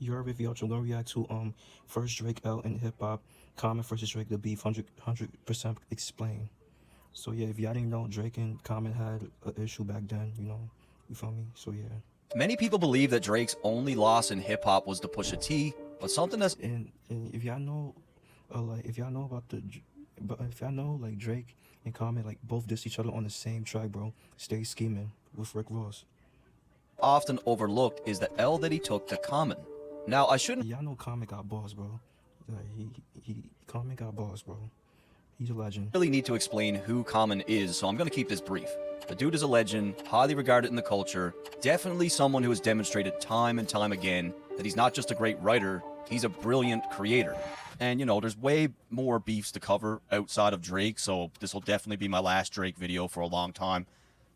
Your WavyOcho, we're gonna react to first Drake L in hip hop, Common versus Drake the beef, 100% explain. So yeah, if y'all didn't know, Drake and Common had an issue back then, you know, you feel me? So yeah. Many people believe that Drake's only loss in hip hop was to Pusha T, but something that's And if y'all know, like if y'all know about but if y'all know like Drake and Common like both diss each other on the same track, bro. Stay Scheming with Rick Ross. often overlooked is the L that he took to Common. Now, I shouldn't Y'all know Common got balls, bro. Like Common got balls, bro. He's a legend. really need to explain who Common is, so I'm going to keep this brief. The dude is a legend, highly regarded in the culture, definitely someone who has demonstrated time and time again that he's not just a great writer, he's a brilliant creator. And, you know, there's way more beefs to cover outside of Drake, so this will definitely be my last Drake video for a long time.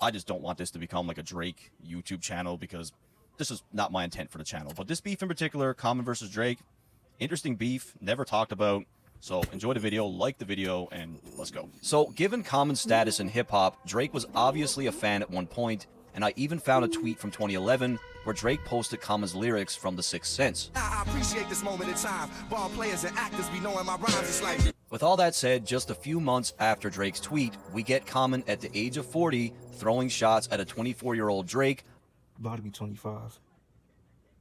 I just don't want this to become like a Drake YouTube channel because this is not my intent for the channel. But this beef in particular, Common versus Drake, interesting beef, never talked about. So enjoy the video, like the video, and let's go. So given Common's status in hip-hop, Drake was obviously a fan at one point, and I even found a tweet from 2011 where Drake posted Common's lyrics from The Sixth Sense. I appreciate this moment in time. Ball players and actors be knowing my rhymes. It's like... With all that said, just a few months after Drake's tweet, we get Common at the age of 40 throwing shots at a 24-year-old Drake About to be 25.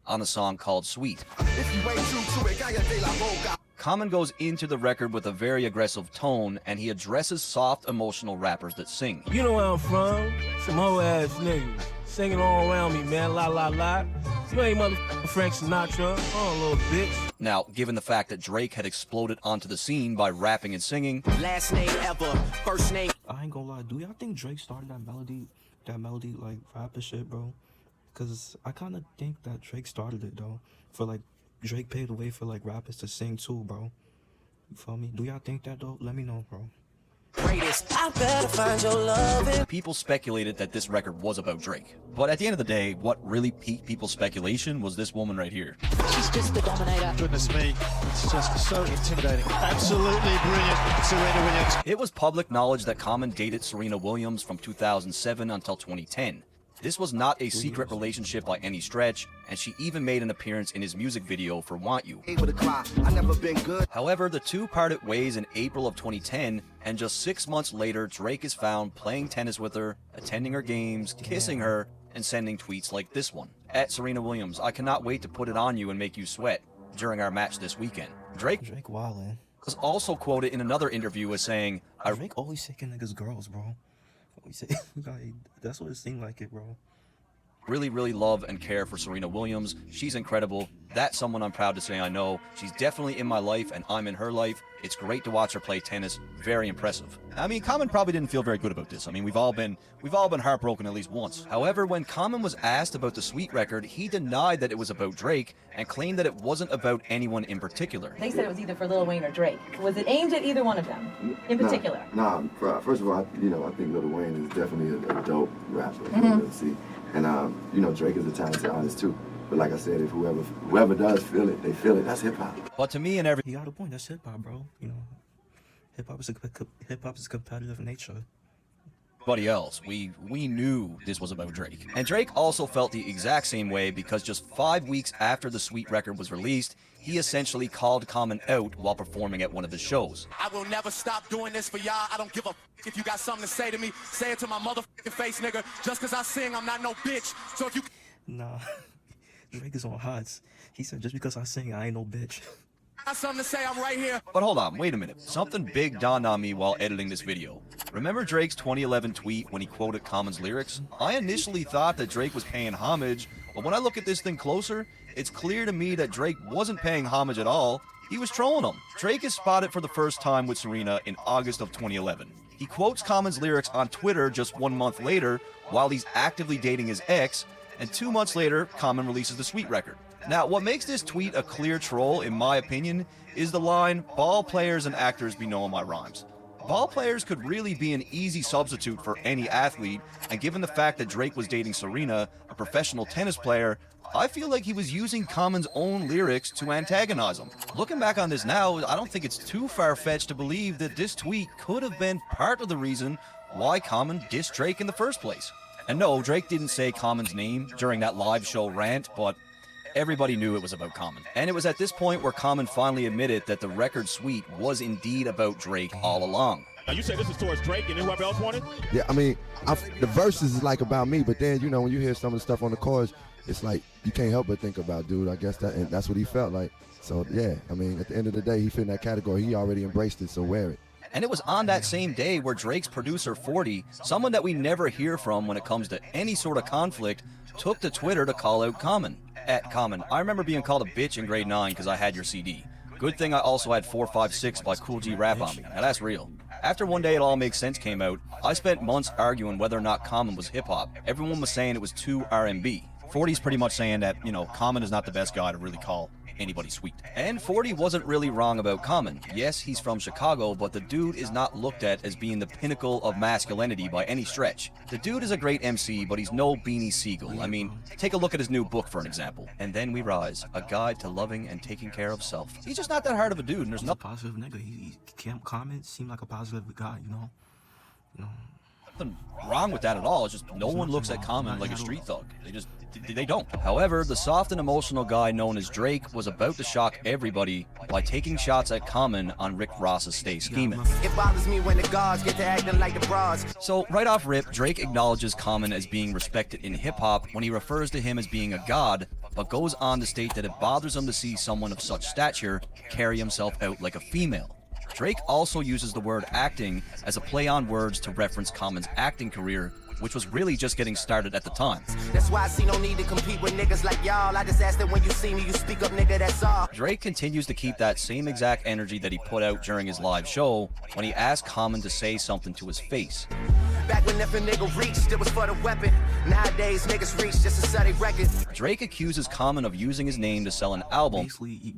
on a song called Sweet. If you ain't true to it, cállate la boca. Common goes into the record with a very aggressive tone, and he addresses soft, emotional rappers that sing. You know where I'm from, some hoe ass niggas singing all around me, man, la la la. You ain't motherfucking Frank Sinatra, oh little bitch. Now, given the fact that Drake had exploded onto the scene by rapping and singing, Last name ever, first name. I ain't gonna lie, do y'all think Drake started that melody like rap and shit, bro? Cause I kinda think that Drake started it though. For like Drake paved the way for like rappers to sing too, bro. You feel me? Do y'all think that though? Let me know, bro. Greatest. I better find your love. people speculated that this record was about Drake. But at the end of the day, what really piqued people's speculation was this woman right here. She's just the dominator. Goodness me, it's just so intimidating. Absolutely brilliant, Serena Williams. It was public knowledge that Common dated Serena Williams from 2007 until 2010. This was not a secret relationship by any stretch, and she even made an appearance in his music video for Want You. Able to cry. I never been good. However, the two parted ways in April of 2010, and just 6 months later, Drake is found playing tennis with her, attending her games, kissing her, and sending tweets like this one. At Serena Williams, I cannot wait to put it on you and make you sweat during our match this weekend. Drake wildin'. was also quoted in another interview as saying, Drake always taking niggas girls, bro. Always say, like, that's what it seemed like it, bro. really love and care for Serena Williams. She's incredible. That's someone I'm proud to say I know. She's definitely in my life and I'm in her life. It's great to watch her play tennis. Very impressive. I mean, Common probably didn't feel very good about this. I mean, we've all been heartbroken at least once. However, when Common was asked about the Sweet record, he denied that it was about Drake and claimed that it wasn't about anyone in particular. They said it was either for Lil Wayne or Drake. Was it aimed at either one of them in particular? Nah, first of all, I think Lil Wayne is definitely a dope rapper. You know, see? And, Drake is a talented artist too. But like I said, if whoever does feel it, they feel it. That's hip-hop. But to me and He got a point. That's hip-hop, bro. You know, hip-hop is competitive nature. everybody else, we knew this was about Drake. And Drake also felt the exact same way because just 5 weeks after the Sweet record was released, he essentially called Common out while performing at one of his shows. I will never stop doing this for y'all. I don't give a if you got something to say to me. Say it to my motherfucking face, nigga. Just cause I sing, I'm not no bitch. So if you... Nah, Drake is on hots. He said, just because I sing, I ain't no bitch. got something to say, I'm right here. But hold on, wait a minute. Something big dawned on me while editing this video. Remember Drake's 2011 tweet when he quoted Common's lyrics? I initially thought that Drake was paying homage, but when I look at this thing closer, it's clear to me that Drake wasn't paying homage at all. He was trolling him. Drake is spotted for the first time with Serena in August of 2011. He quotes Common's lyrics on Twitter just 1 month later while he's actively dating his ex, and 2 months later, Common releases the Sweet record. Now, what makes this tweet a clear troll, in my opinion, is the line, "Ball players and actors be knowing my rhymes." Ball players could really be an easy substitute for any athlete, and given the fact that Drake was dating Serena, a professional tennis player, I feel like he was using Common's own lyrics to antagonize him. Looking back on this now, I don't think it's too far-fetched to believe that this tweet could have been part of the reason why Common dissed Drake in the first place. And no, Drake didn't say Common's name during that live show rant, but everybody knew it was about Common. And it was at this point where Common finally admitted that the record Sweet was indeed about Drake all along. Now you say this is towards Drake and whoever else wanted? Yeah, I mean, the verses is like about me, but then, you know, when you hear some of the stuff on the chorus, it's like you can't help but think about, dude, I guess and that's what he felt like. So, yeah, I mean, at the end of the day, he fit in that category. He already embraced it, so wear it. And it was on that same day where Drake's producer 40, someone that we never hear from when it comes to any sort of conflict, took to Twitter to call out Common. At Common, I remember being called a bitch in grade 9 because I had your CD. Good thing I also had 456 by Cool G Rap on me. Now that's real. After One Day It All Makes Sense came out, I spent months arguing whether or not Common was hip-hop. Everyone was saying it was too R&B. 40's pretty much saying that, you know, Common is not the best guy to really call anybody sweet. And 40 wasn't really wrong about Common. Yes, he's from Chicago, but the dude is not looked at as being the pinnacle of masculinity by any stretch. The dude is a great MC, but he's no Beanie Siegel. I mean, take a look at his new book, for an example. And Then We Rise, A Guide to Loving and Taking Care of Self. He's just not that hard of a dude, and there's He's no a positive nigga. He can't comment. Seem like a positive guy, you know. nothing wrong with that at all. It's just no one looks at Common like a street thug. They don't. However, the soft and emotional guy known as Drake was about to shock everybody by taking shots at Common on Rick Ross's Stay Scheming. It bothers me when the guards get to acting like the bras. So right off rip, Drake acknowledges Common as being respected in hip-hop when he refers to him as being a god, but goes on to state that it bothers him to see someone of such stature carry himself out like a female. Drake also uses the word acting as a play on words to reference Common's acting career, which was really just getting started at the time. That's why I see no need to compete with niggas like y'all. I just ask that when you see me, you speak up, nigga, that's all. Drake continues to keep that same exact energy that he put out during his live show when he asked Common to say something to his face. Back when if a nigga reached, it was for the weapon. Nowadays, niggas reach just to sell their record. Drake accuses Common of using his name to sell an album.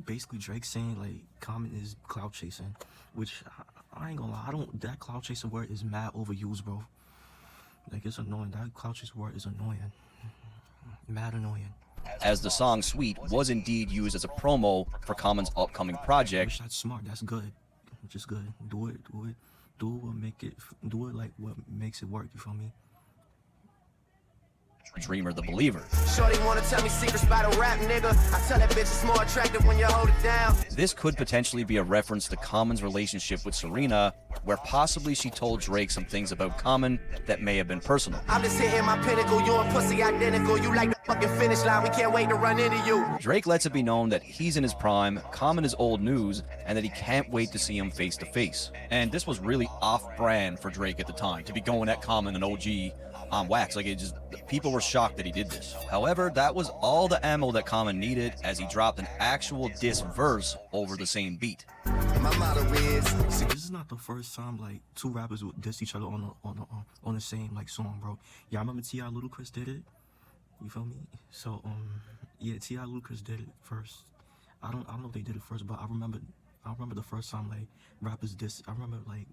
Basically Drake saying like Common is clout chasing, which I ain't gonna lie, that clout chasing word is mad overused, bro. Like, it's annoying. That clout chasing word is annoying. Mad annoying. As the song Sweet was indeed used as a promo for Common's upcoming project. That's smart. That's good. Just good. Do it like what makes it work, you feel me? Dreamer the Believer. Shorty wanna tell me secrets about a rap nigga. I tell that bitch it's more attractive when you hold it down. This could potentially be a reference to Common's relationship with Serena, where possibly she told Drake some things about Common that may have been personal. I'm just hitting my pinnacle, you and pussy identical. You like the fucking finish line, we can't wait to run into you. Drake lets it be known that he's in his prime, Common is old news, and that he can't wait to see him face to face. And this was really off-brand for Drake at the time, to be going at Common and OG on wax. Like, it just, people were shocked that he did this. However, that was all the ammo that Common needed, as he dropped an actual diss verse over the same beat. My motto is, this is not the first time like two rappers would diss each other on the same like song, bro. Yeah, I remember T.I. Ludacris did it. You feel me? So yeah, T.I. Ludacris did it first. I don't know if they did it first, but I remember the first time like rappers diss. I remember, like,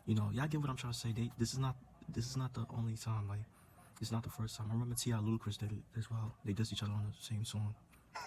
you know, y'all get what I'm trying to say. This is not the only time, like, it's not the first time. I remember T.I. Ludacris did it as well. They dissed each other on the same song.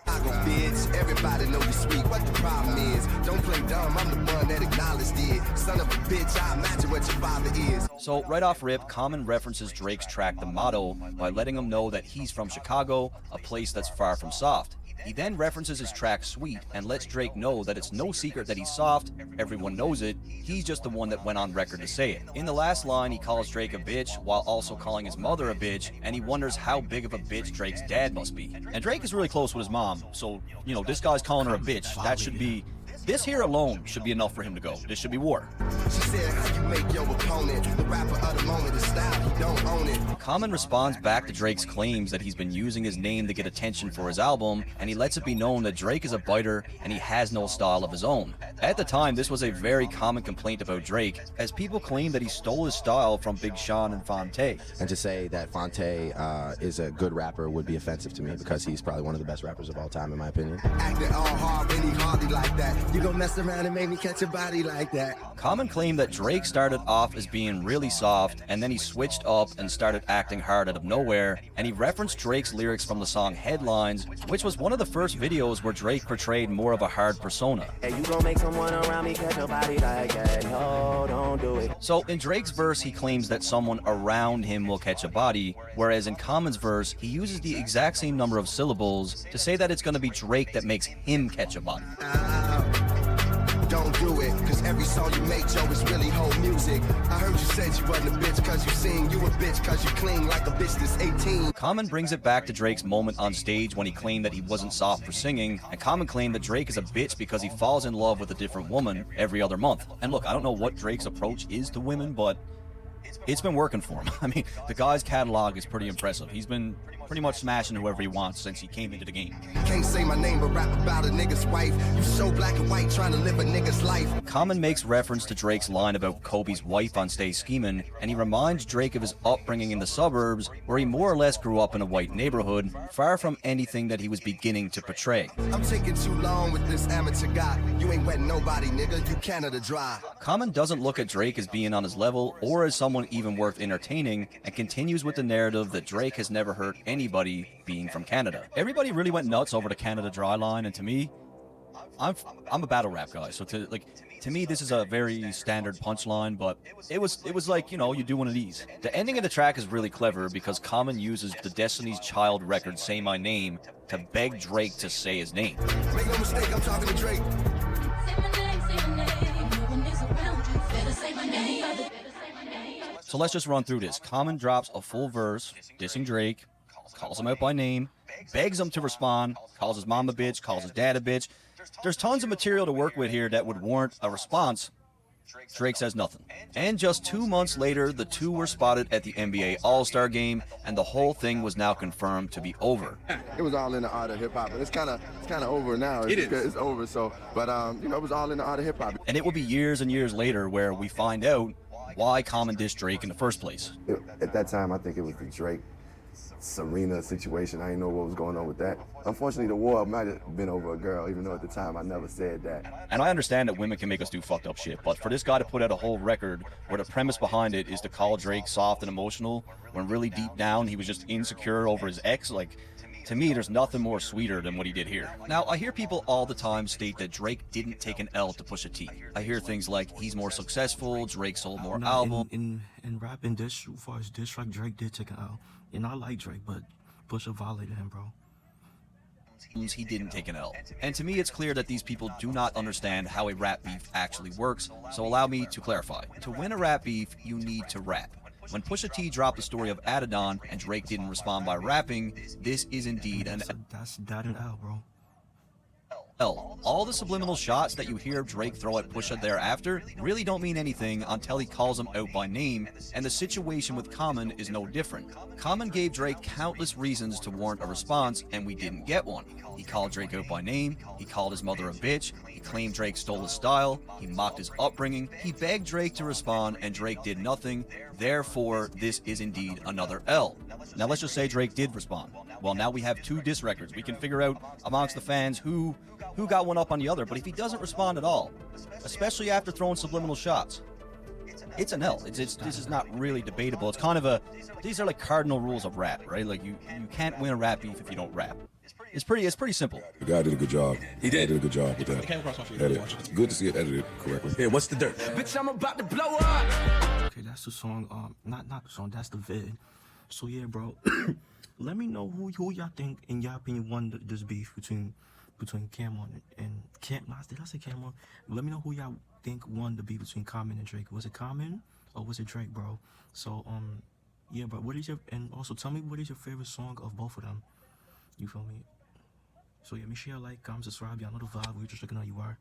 I go bitch, everybody know you sweet. What the problem is? Don't play dumb, I'm the one that acknowledged it. Son of a bitch, I imagine what your father is. So right off rip, Common references Drake's track The Motto by letting him know that he's from Chicago, a place that's far from soft. He then references his track Sweet and lets Drake know that it's no secret that he's soft, everyone knows it, he's just the one that went on record to say it. In the last line, he calls Drake a bitch while also calling his mother a bitch, and he wonders how big of a bitch Drake's dad must be. And Drake is really close with his mom, so, you know, this guy's calling her a bitch. That should be... This here alone should be enough for him to go. This should be war. She said, how you make your opponent the rapper of the moment, the style, he don't own it. Common responds back to Drake's claims that he's been using his name to get attention for his album, and he lets it be known that Drake is a biter and he has no style of his own. At the time, this was a very common complaint about Drake, as people claim that he stole his style from Big Sean and Fonte. And to say that Fonte is a good rapper would be offensive to me, because he's probably one of the best rappers of all time, in my opinion. Acting all hard, really hardly like that. You gon' mess around and make me catch a body like that. Common claimed that Drake started off as being really soft, and then he switched up and started acting hard out of nowhere, and he referenced Drake's lyrics from the song Headlines, which was one of the first videos where Drake portrayed more of a hard persona. Hey, you gon' make some someone around me catch a body like that. No, don't do it. So in Drake's verse, he claims that someone around him will catch a body, whereas in Common's verse, he uses the exact same number of syllables to say that it's going to be Drake that makes him catch a body. Don't do it, cause every song you make, Joe, is really whole music. I heard you said you wasn't a bitch cause you sing, you a bitch cause you cling like a bitch that's 18. Common brings it back to Drake's moment on stage when he claimed that he wasn't soft for singing, and Common claimed that Drake is a bitch because he falls in love with a different woman every other month. And look, I don't know what Drake's approach is to women, but it's been working for him. I mean, the guy's catalog is pretty impressive. He's been pretty much smashing whoever he wants since he came into the game. Can't say my name but rap about a nigga's wife. You so black and white trying to live a nigga's life. Common makes reference to Drake's line about Kobe's wife on Stay Schemin', and he reminds Drake of his upbringing in the suburbs, where he more or less grew up in a white neighborhood, far from anything that he was beginning to portray. I'm taking too long with this amateur guy. You ain't wetting nobody, nigga. You Canada dry. Common doesn't look at Drake as being on his level or as someone even worth entertaining, and continues with the narrative that Drake has never hurt anybody being from Canada. Everybody really went nuts over the Canada Dry line, and to me, I'm a battle rap guy, so to me this is a very standard punchline, but it was like, you know, you do one of these. The ending of the track is really clever because Common uses the Destiny's Child record Say My Name to beg Drake to say his name. Make no mistake, I'm talking to Drake. So let's just run through this. Common drops a full verse, dissing Drake, calls him out by name, begs him to respond, calls his mom a bitch, calls his dad a bitch. There's tons of material to work with here that would warrant a response. Drake says nothing. And just 2 months later, the two were spotted at the NBA All-Star Game, and the whole thing was now confirmed to be over. It was all in the art of hip-hop, but it's kind of over now. It's over, so, but, you know, it was all in the art of hip-hop. And it will be years and years later where we find out why Common dissed Drake in the first place. At that time, I think it was the Drake Serena situation. I didn't know what was going on with that. Unfortunately, the war might have been over a girl, even though at the time I never said that. And I understand that women can make us do fucked up shit, but for this guy to put out a whole record where the premise behind it is to call Drake soft and emotional, when really deep down he was just insecure over his ex, like, to me, there's nothing more sweeter than what he did here. Now, I hear people all the time state that Drake didn't take an L to Pusha T. I hear things like, he's more successful, Drake sold more albums. In rapping this, as far as diss track, Drake did take an L. And I like Drake, but Pusha violated him, bro. He didn't take an L. And to me, it's clear that these people do not understand how a rap beef actually works, so allow me to clarify. To win a rap beef, you need to rap. When Pusha T dropped the story of Adidon and Drake didn't respond by rapping, this is indeed an That's an L, bro. L. All the subliminal shots that you hear Drake throw at Pusha thereafter really don't mean anything until he calls him out by name, and the situation with Common is no different. Common gave Drake countless reasons to warrant a response, and we didn't get one. He called Drake out by name, he called his mother a bitch, he claimed Drake stole his style, he mocked his upbringing, he begged Drake to respond, and Drake did nothing. Therefore, this is indeed another L. Now let's just say Drake did respond. Well, now we have two diss records. We can figure out amongst the fans who got one up on the other, but if he doesn't respond at all, especially after throwing subliminal shots, it's an L. This is not really debatable. It's kind of these are like cardinal rules of rap, right? Like you can't win a rap beef if you don't rap. It's pretty simple. The guy did a good job. He did. He did a good job with that. It came across my feed. It's good to see it edited correctly. Yeah, what's the dirt? Bitch, I'm about to blow up. Okay, that's the song. Not the song. That's the vid. So yeah, bro. Let me know who y'all think, in your opinion, won this beef between Cameron and Cam. Did I say Cameron? Let me know who y'all think won the beef between Common and Drake. Was it Common or was it Drake, bro? So yeah, bro. And also tell me what is your favorite song of both of them? You feel me? So yeah, make sure you like, comment, subscribe. Y'all know the vibe. We're just looking how you are.